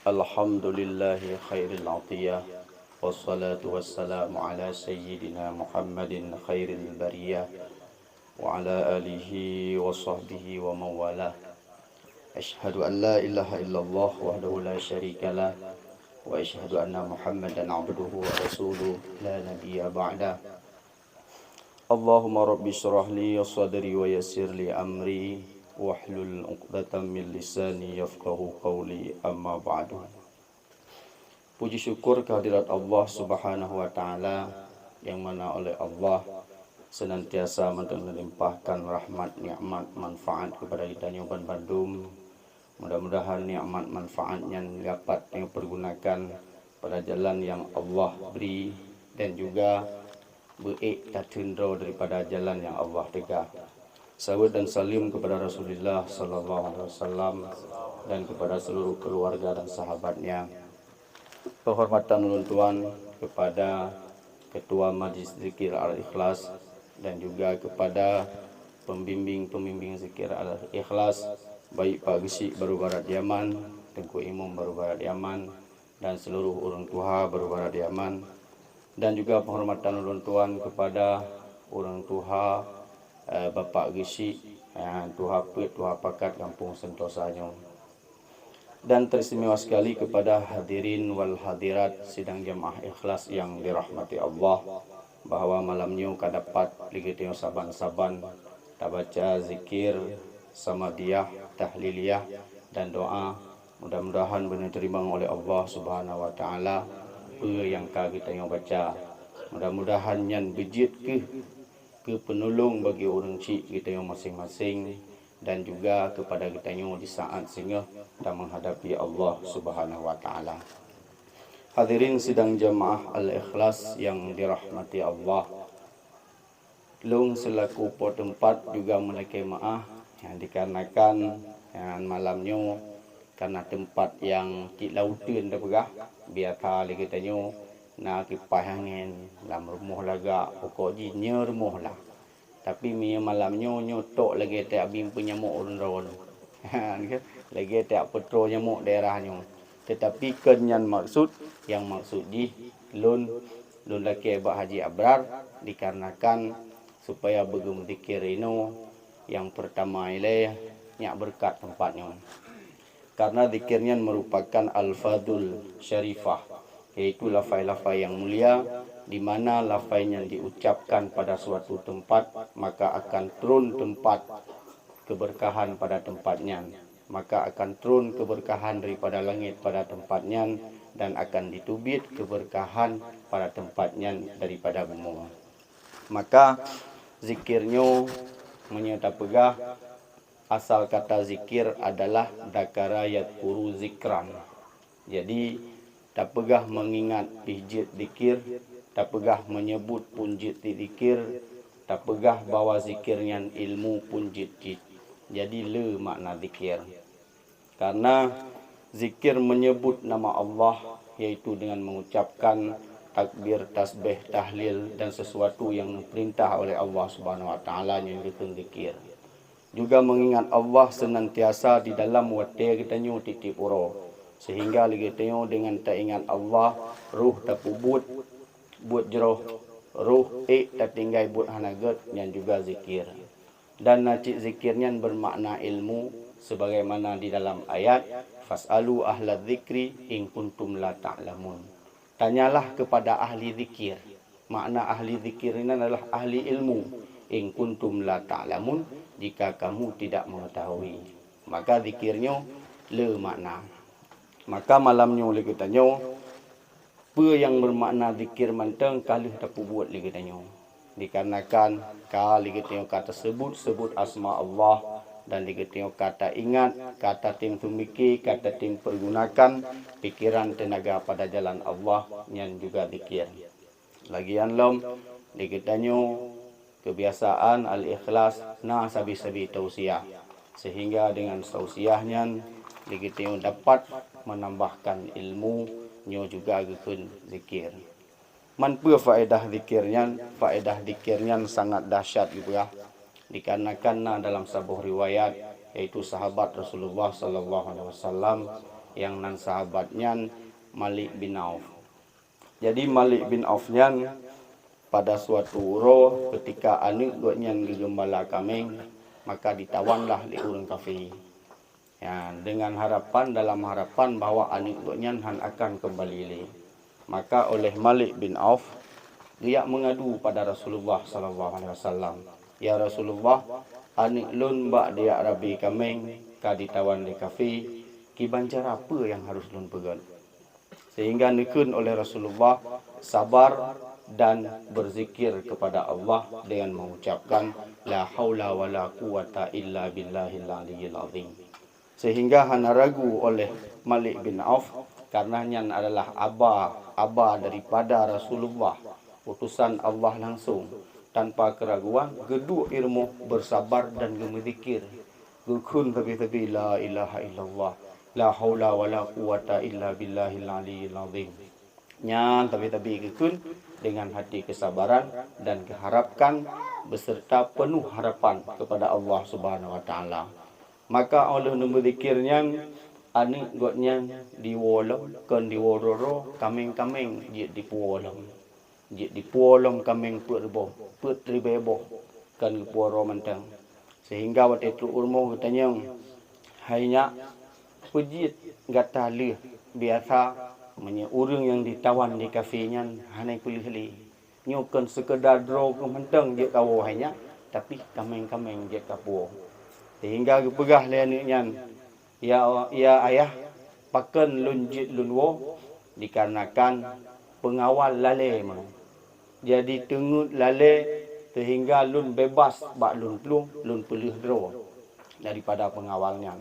Alhamdulillahi khairil atiyah. Wassalatu wassalamu ala sayyidina Muhammadin khairil bariyah. Wa ala alihi wa sahbihi wa mawalah. Ashhadu an la ilaha illallah wahdahu la syarikalah. Wa ashhadu anna Muhammadan abduhu wa rasuluh la nabiyya ba'dah. Allahumma rabbi syrah li sadri wa yassir li amri wahlul 'uqdatam min lisani yafqahu qawli, amma ba'du. Puji syukur kehadirat Allah Subhanahu wa taala yang mana oleh Allah senantiasa melimpahkan rahmat, nikmat, manfaat kepada kita Nyoban Bandung. Mudah-mudahan nikmat manfaatnya dapat dipergunakan pada jalan yang Allah beri dan juga beik tertindra daripada jalan yang Allah tegak. Salawat dan salim kepada Rasulullah sallallahu alaihi wasallam dan kepada seluruh keluarga dan sahabatnya. Penghormatan ulun kepada Ketua Majlis Zikir Al-Ikhlas dan juga kepada pembimbing-pembimbing Zikir Al-Ikhlas, baik Pak Gesik Baru Barat Yaman, Tengku Imam Baru Barat Yaman, dan seluruh orang tua Baru Barat Yaman. Dan juga penghormatan ulun kepada orang tua Bapak Gesik, Tuha Pet, Tuha Pakat Kampung Sentosanya. Dan teristimewa sekali kepada hadirin wal hadirat sidang jamaah ikhlas yang dirahmati Allah, bahawa malamnya dapat ligitnya saban-saban baca zikir, samadiyah, tahliliyah dan doa. Mudah-mudahan benar terima oleh Allah Subhanahu wa taala yang kita yang baca. Mudah-mudahan yang bejit ke penolong bagi orang cik kita yang masing-masing, dan juga kepada kita yang di saat sehingga kita menghadapi Allah Subhanahu wa taala. Hadirin sidang jamaah Al-Ikhlas yang dirahmati Allah, Long selaku tempat juga memiliki maaf yang dikarenakan yang malamnya karena tempat yang di lautan dah pegah biasa lagi kita nak kipas angin dalam rumah laga pokok jinnya rumah lah. Tapi mi malamnya nyotok lagi tak bim punya nyamuk ron-ron. Lagi tak petro nyamuk daerahnya. Tetapi kenyan maksud di lun laki Abah Haji Abrar dikarenakan supaya begum zikir ini yang pertama ilaih nyak berkat tempatnya. Karena zikirnya merupakan al-fadul syarifah, yaitu lafai-lafai yang mulia, di mana lafai yang diucapkan pada suatu tempat maka akan turun tempat keberkahan pada tempatnya, maka akan turun keberkahan daripada langit pada tempatnya, dan akan ditubit keberkahan pada tempatnya daripada bumi. Maka zikirnya menyata pegah. Asal kata zikir adalah dakara yadkuru zikran. Jadi tak pegah mengingat pijit zikir, tak pegah menyebut punjit zikir, tak pegah bawa zikirnya ilmu punjit. Jadi le makna zikir. Karena zikir menyebut nama Allah, yaitu dengan mengucapkan takbir, tasbih, tahlil dan sesuatu yang diperintah oleh Allah Subhanahu wa taala yang dikatakan zikir. Juga mengingat Allah senantiasa di dalam wate kita nyu titip uro, sehingga kita dengan tak ingat Allah ruh tak pubut buat jeroh ruh tak tinggal buat hanagat yang juga zikir. Dan nanti zikirnya bermakna ilmu, sebagaimana di dalam ayat fasalu ahla dzikri in kuntum la ta'lamun. Tanyalah kepada ahli zikir. Makna ahli zikir ini adalah ahli ilmu. In kuntum la ta'lamun, jika kamu tidak mengetahui. Maka zikirnya le makna. Maka malamnya oleh kita apa yang bermakna zikir manteng kalih tak buat lagi tanya. Dikarenakan kali kita kata sebut asma Allah, dan kita kata ingat, kata tim pemikir, kata tim pergunakan pikiran tenaga pada jalan Allah yang juga zikir. Lagian lom dikitanya kebiasaan al-ikhlas na sabi-sabi tausiah, sehingga dengan tausiahnya kita dapat menambahkan ilmu nyo juga gekun zikir. Manpua faedah zikirnya sangat dahsyat juga. Dikarenakan dalam sebuah riwayat, yaitu sahabat Rasulullah sallallahu alaihi wasallam yang nan sahabatnya Malik bin Auf. Jadi Malik bin Auf nyan pada suatu roh ketika anak duanya gegembala kambing, maka ditawanlah di orang kafir. Ya, dengan harapan dalam harapan bahwa anak duanya akan kembali li. Maka oleh Malik bin Auf dia mengadu pada Rasulullah sallallahu alaihi wasallam, ya Rasulullah, anak lun bak dia rabi kambing ka ditawan di kafir, ki bancar apa yang harus lun pegang? Sehingga nikun oleh Rasulullah sabar dan berzikir kepada Allah dengan mengucapkan la haula wala quwata illa billahil aliyyil azim. Sehingga hana ragu oleh Malik bin Auf karena nyan adalah aba daripada Rasulullah, utusan Allah langsung, tanpa keraguan gedu ilmu bersabar dan gemezikir gukun tabi-tabi la ilaha illallah la haula wala quwata illa billahil aliyyil azim. Nyan tabi-tabi gukun dengan hati kesabaran dan keharapkan beserta penuh harapan kepada Allah Subhanahu wa taala. Maka oleh membezikirnya anak gotnya diwolong kan diwororo kameng-kameng dia dipuolong kameng put ribebo kan puoro mentang. Sehingga waktu itu ulmo katanya hanya pujit gata le biasa urang yang ditawan di kafenya hanai kulih-li nyukan sekedar draw ke mentang dia kawo hanya tapi kameng-kameng dia kapuo. Sehingga gepegah leannya ya ayah paken lunjit lunwo dikarenakan pengawal lale mana. Jadi tengut lale sehingga lun bebas bak lun plung lun pelih draw daripada pengawalnya.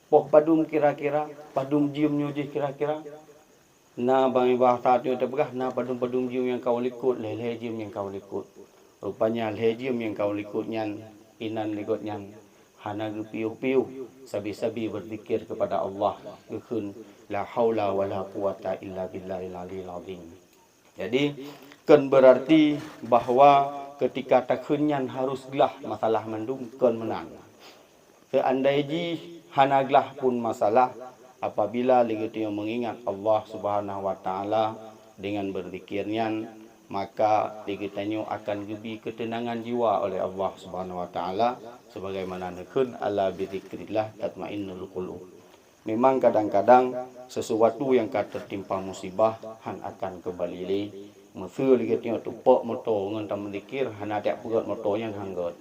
Poh padum kira-kira padum jium nyuji kira-kira na bang bahasa tu terpegah na padum jium yang kau likut lele jium yang kau likut. Rupanya lele jium yang kau likutnya inan likutnya hana piuh-piuh sabi-sabi berzikir kepada Allah gukun la haula wala quwata illa billahil aliyyil azim. Jadi kan berarti bahawa ketika takunyan harus gelah masalah mendung kan menang. Seandai ji hana gelah pun masalah apabila ligitu mengingat Allah Subhanahu wa taala dengan berzikirnya, maka ligitanyo akan gebi ketenangan jiwa oleh Allah Subhanahu wa taala sebagaimana nekun ala bizikrillah tatmainnul qulub. Memang kadang-kadang sesuatu yang tertimpa musibah han akan kembali li. Mesir ligitanyo tupok motor ngan tam zikir hana tak pegat motornya hanggot.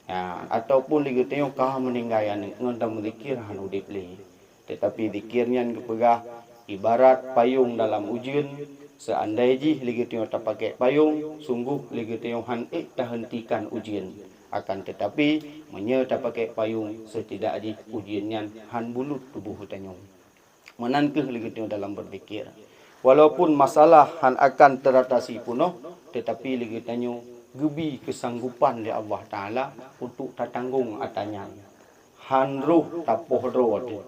Ya, ataupun ligitanyo kah meninggayan ngan tam zikir han udip li. Tetapi zikirnya kepegah ibarat payung dalam ujian. Seandai ji ligitanyo tak pakai payung, sungguh ligitanyo han tak hentikan ujian. Akan tetapi menyerta pakai payung setidaknya ujiannya han bulut tubuh hutanyo. Menankah ligitanyo dalam berzikir. Walaupun masalah han akan teratasi punoh, tetapi ligitanyo gebi kesanggupan oleh Allah Ta'ala untuk tatanggung atanya. Han ruh tapoh roh.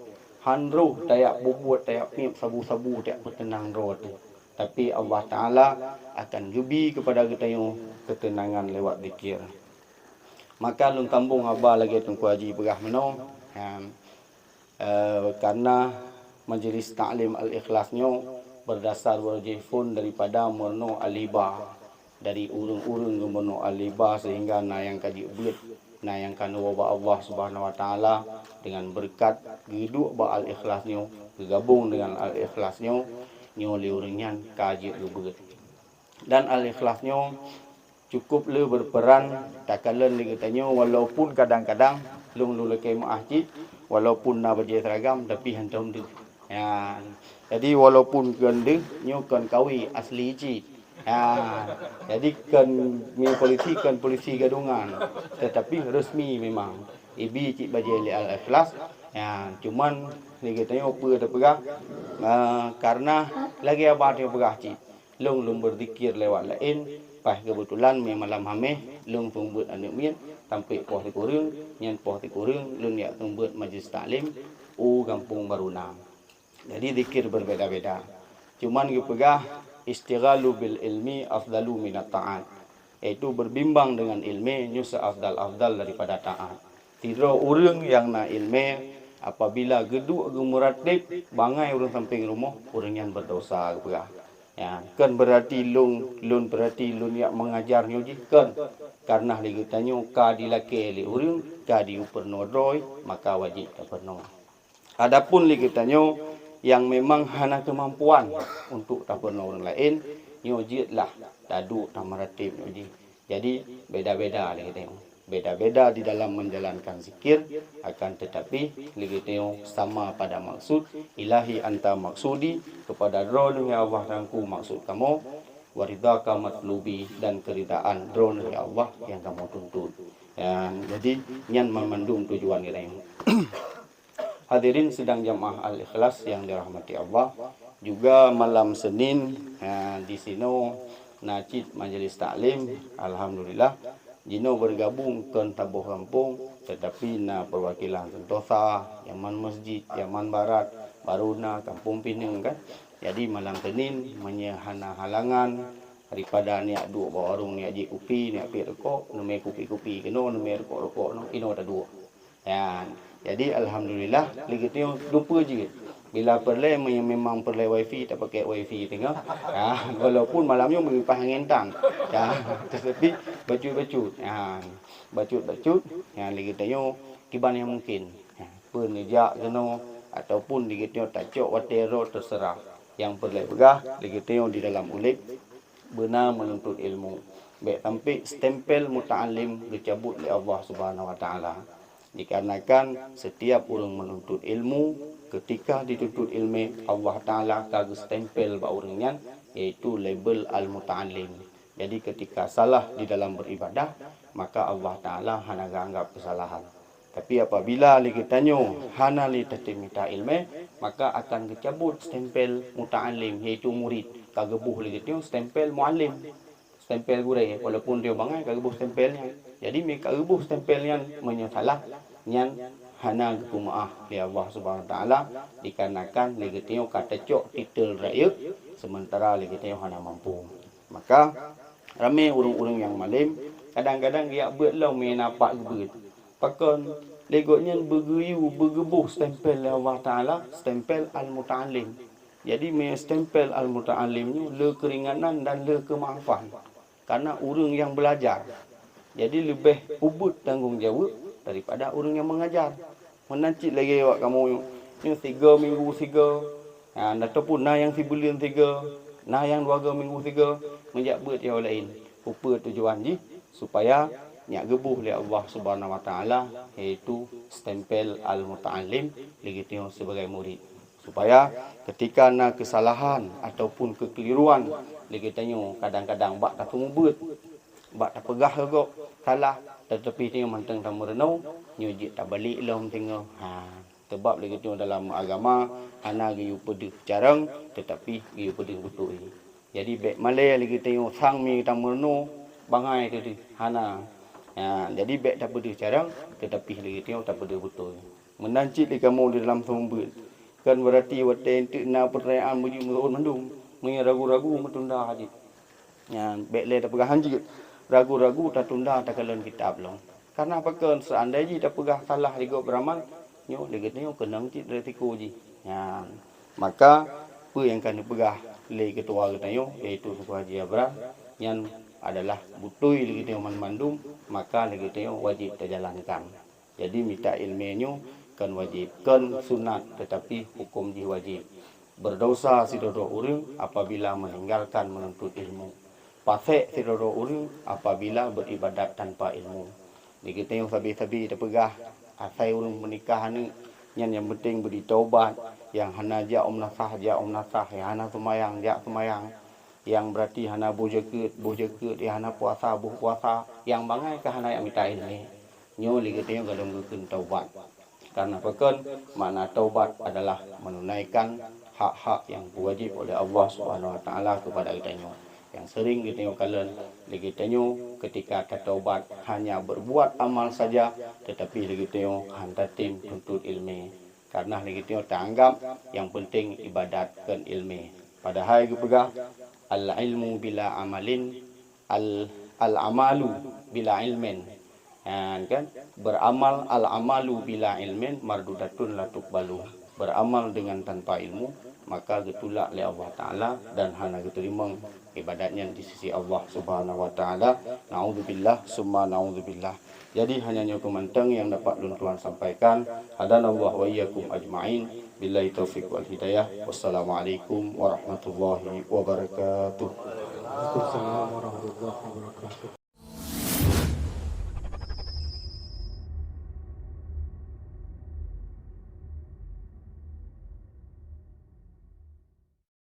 Han ruh tayak bubuat tayak miap sabu-sabu tayak petenang roh. Tapi Allah Ta'ala akan gebi kepada kita yang ketenangan lewat zikir. Maka lun tambung abah lagi Tunku Haji Berah Menong. Karena majlis ta'lim al-ikhlasnya berdasar wajifun daripada mono aliba. Dari urung-urung ke mono aliba sehingga na yang kaji ubud. Na yang kanu wabah Allah Subhanahu wa Ta'ala dengan berkat giduk ba al-ikhlasnya. Bergabung dengan al-ikhlasnya. Nyoli uringan kaji ubud. Dan al-ikhlasnya cukup le berperan takalan ligitannya walaupun kadang-kadang lung luleke masjid walaupun na baju seragam tapi hantam de. Ya. Jadi walaupun gende nyo kan kawi asli ji. Ya. Jadi kan mi polisi gadungan tetapi resmi memang. Ibi cik baju al-ikhlas. Ya, cuman ligitannya apa terpegah karena lagi abah dia pegah cik. Lung berzikir lewat lain. Pas kebetulan mi malam hameh lung pembuat anak mien tampik poh tikurung nyen poh tikurung lung yak pembuat majlis taklim kampung Baruna. Jadi zikir berbeda-beda. Cuman gepegah istighalu bil ilmi afdalu minat ta'at. Iaitu berbimbang dengan ilmu nyu seafdal-afdal daripada taat. Tidak urang yang na ilmu apabila geduk gemuratib bangai orang samping rumah orang yang berdosa ke ya kan berarti lun berarti lun yang mengajarnya je kan karena lagi tanya ka dilake li urang ka di upernodoi maka wajib tak pernah. Adapun lagi tanya yang memang hana kemampuan untuk tak pernah orang lain nyojitlah dadu tamaratib nyoji. Jadi beda-beda lagi tengok. Beda-beda di dalam menjalankan zikir akan tetapi lagi tengok sama pada maksud ilahi anta maksudi kepada drone ya Allah rangku maksud kamu waridaka matlubi dan keridaan drone ya Allah yang kamu tuntut. Ya, jadi nyan memandung tujuan kita ini. Hadirin sedang jamaah al-ikhlas yang dirahmati Allah. Juga malam Senin di sini Najid Majelis Taklim alhamdulillah Jino bergabung ke Tabuh Kampung tetapi na perwakilan Sentosa, Yaman Masjid, Yaman Barat, Baruna, Kampung Pinang kan. Jadi malam Senin menyehana halangan daripada niat duk warung niat je kopi, niat pi rokok, neme kopi-kopi keno, neme rokok-rokok no keno tak duk. Ya. Jadi alhamdulillah lagi tu lupa je. Bila perle memang perle wifi tak pakai wifi tengok. Ha, walaupun malamnya mengipas angin tang. Ya, tetapi bacut-bacut. Ya, bacut-bacut yang lagi tengok kiban yang mungkin. Ya, penejak kena ataupun lagi tengok tak cok watero terserah. Yang perle begah lagi tengok di dalam ulik benar menuntut ilmu. Baik tampik stempel muta'alim dicabut oleh Allah Subhanahu wa taala. Dikarenakan setiap orang menuntut ilmu ketika dituntut ilmu Allah Ta'ala kagak stempel bak orangnya iaitu label al-muta'alim. Jadi ketika salah di dalam beribadah maka Allah Ta'ala hana anggap kesalahan. Tapi apabila li kitanya hana li tatimita ilmu maka akan dicabut stempel muta'alim iaitu murid. Kagak buh li kitanya stempel muallim. Stempel gurih walaupun dia bangai kagak buh stempelnya. Jadi mereka rebuh stempelnya menyalah yang hana kumaah li Allah Subhanahu wa taala dikarenakan lagi tengok kata cok titel rakyat sementara lagi tengok hana mampu. Maka ramai orang-orang yang malim kadang-kadang dia buatlah main nampak gebet. Pakon legotnya bergeyu bergebuh stempel li Allah taala stempel al-muta'allim. Jadi main stempel al-muta'allimnya le keringanan dan le kemaafan. Karena orang yang belajar jadi lebih ubud tanggungjawab daripada orang yang mengajar. Menancit lagi awak kamu yang 3 minggu 3, ataupun na yang sebulan 3, na yang 2 minggu 3 menjak buat yang lain. Rupa tujuan ji supaya nyak gebuh oleh Allah Subhanahu wa taala iaitu stempel al-muta'allim legitimasi sebagai murid. Supaya ketika na kesalahan ataupun kekeliruan legitimnya kadang-kadang bak tak mubut bak tak pegah kok salah tetapi dia manteng tak merenau nyujit tak balik lom tengok sebab lagi tu dalam agama ana giu pedih jarang tetapi giu pedih betul. Jadi baik malai lagi tengok sang mi tak merenau bangai tu hana jadi baik tak pedih jarang tetapi lagi tengok tak pedih betul. Menancit di kamu di dalam sumber kan berarti wate entuk na perayaan buji merun mandung ragu-ragu metunda haji. Baik le tak pegah hanji ragu-ragu tak tunda tak kalen kitab long. Karena apa kan seandainya tak pegah salah ligo beramal, nyo ligo nyo kena mesti resiko ji. Maka apa yang kena pegah le ketua kita nyo iaitu Suku Haji Abrar yang adalah butui ligo nyo mandum maka ligo nyo wajib terjalankan. Jadi minta ilmunya kan wajib kan sunat tetapi hukum ji wajib. Berdosa si dodo urang apabila meninggalkan menuntut ilmu. Pasek si dodo urang apabila beribadat tanpa ilmu. Di kita yang sabi-sabi terpegah asai urang menikah ni yang penting beri taubat yang hana ja nasah yang hana semayang yang berarti hana bujekut yang hana puasa yang bangai ke hana yang minta ilmu. Nyo li kita yang galung gukun taubat. Karena pekan makna taubat adalah menunaikan hak-hak yang wajib oleh Allah Subhanahu wa taala kepada kita nyo. Yang sering kita tengok kalian lagi tengok ketika taubat hanya berbuat amal saja tetapi lagi tengok hantar tim tuntut ilmu. Karena lagi tengok tak anggap yang penting ibadatkan ilmu. Padahal pegah al-ilmu bila amalin al-amalu bila ilmin. Kan beramal al amalu bila ilmin mardudatun la tuqbalu. Beramal dengan tanpa ilmu maka getulak oleh Allah Taala dan hana diterima ibadatnya di sisi Allah Subhanahu wa taala. Naudzubillah summa naudzubillah. Jadi hanya kumanteng yang dapat tuan sampaikan. Hadanallahu wa iyyakum ajmain. Billahi taufiq wal hidayah. Wassalamualaikum warahmatullahi wabarakatuh. Waalaikumsalam warahmatullahi wabarakatuh.